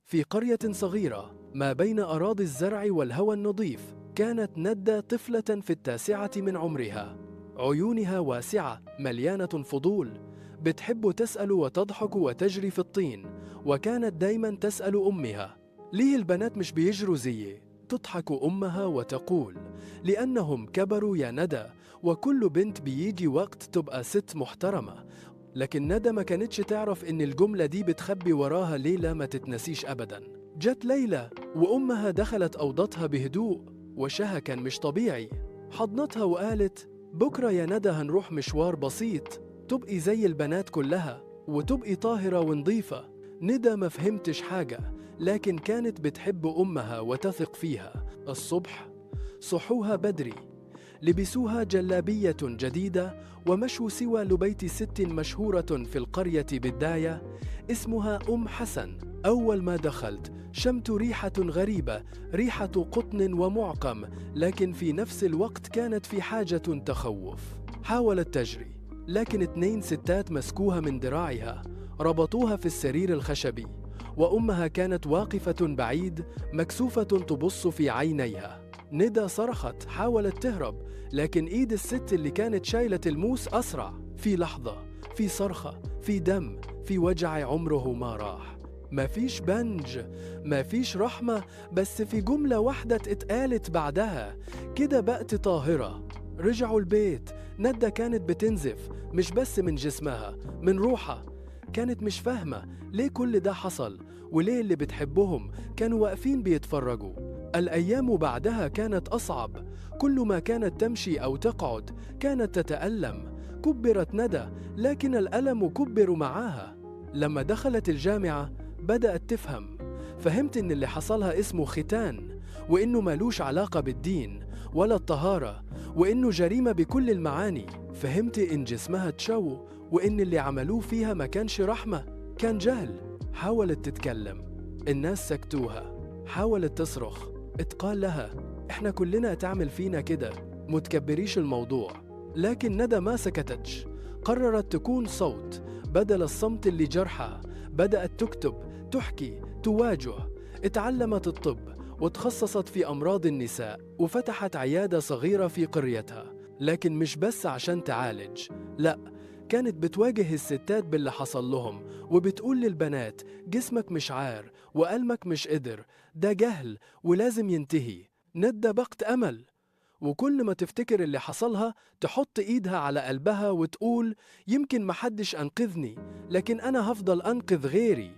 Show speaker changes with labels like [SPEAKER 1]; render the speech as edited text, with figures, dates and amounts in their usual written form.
[SPEAKER 1] في قرية صغيرة ما بين أراضي الزرع والهواء النظيف، كانت ندى طفلة في التاسعة من عمرها. عيونها واسعة مليانة فضول، بتحب تسأل وتضحك وتجري في الطين. وكانت دايما تسأل أمها: ليه البنات مش بيجروا زيي؟ تضحك أمها وتقول: لأنهم كبروا يا ندى، وكل بنت بيجي وقت تبقى ست محترمة. لكن ندى ما كانتش تعرف إن الجملة دي بتخبي وراها ليلة ما تتنسيش أبداً. جت ليلى وأمها دخلت أوضتها بهدوء، وشها كان مش طبيعي. حضنتها وقالت: بكرة يا ندى هنروح مشوار بسيط، تبقي زي البنات كلها وتبقي طاهرة ونظيفة. ندى ما فهمتش حاجة، لكن كانت بتحب أمها وتثق فيها. الصبح صحوها بدري، لبسوها جلابية جديدة، ومشوا سوى لبيت ست مشهورة في القرية بالداية اسمها أم حسن. أول ما دخلت شمت ريحة غريبة، ريحة قطن ومعقم، لكن في نفس الوقت كانت في حاجة تخوف. حاولت تجري، لكن 2 ستات مسكوها من ذراعها، ربطوها في السرير الخشبي. وأمها كانت واقفة بعيد مكسوفة تبص في عينيها. ندى صرخت، حاولت تهرب، لكن إيد الست اللي كانت شايلة الموس أسرع. في لحظة، في صرخة، في دم، في وجع عمره ما راح. ما فيش بنج، ما فيش رحمة، بس في جملة واحدة اتقالت بعدها: كده بقت طاهرة. رجعوا البيت. ندى كانت بتنزف، مش بس من جسمها، من روحها. كانت مش فاهمة ليه كل ده حصل، وليه اللي بتحبهم كانوا واقفين بيتفرجوا. الأيام بعدها كانت أصعب. كل ما كانت تمشي أو تقعد كانت تتألم. كبرت ندى، لكن الألم كبر معاها. لما دخلت الجامعة بدأت تفهم. فهمت إن اللي حصلها اسمه ختان، وإنه مالوش علاقة بالدين ولا الطهارة، وإنه جريمة بكل المعاني. فهمت إن جسمها اتشو، وإن اللي عملوه فيها ما كانش رحمة، كان جهل. حاولت تتكلم، الناس سكتوها. حاولت تصرخ، اتقال لها: احنا كلنا تعمل فينا كده، متكبريش الموضوع. لكن ندى ما سكتتش، قررت تكون صوت بدل الصمت اللي جرحها. بدأت تكتب، تحكي، تواجه. اتعلمت الطب وتخصصت في أمراض النساء، وفتحت عيادة صغيرة في قريتها. لكن مش بس عشان تعالج، لا، كانت بتواجه الستات باللي حصل لهم، وبتقول للبنات: جسمك مش عار وألمك مش قدر، ده جهل ولازم ينتهي. ندى بقت أمل، وكل ما تفتكر اللي حصلها تحط إيدها على قلبها وتقول: يمكن محدش أنقذني، لكن أنا هفضل أنقذ غيري.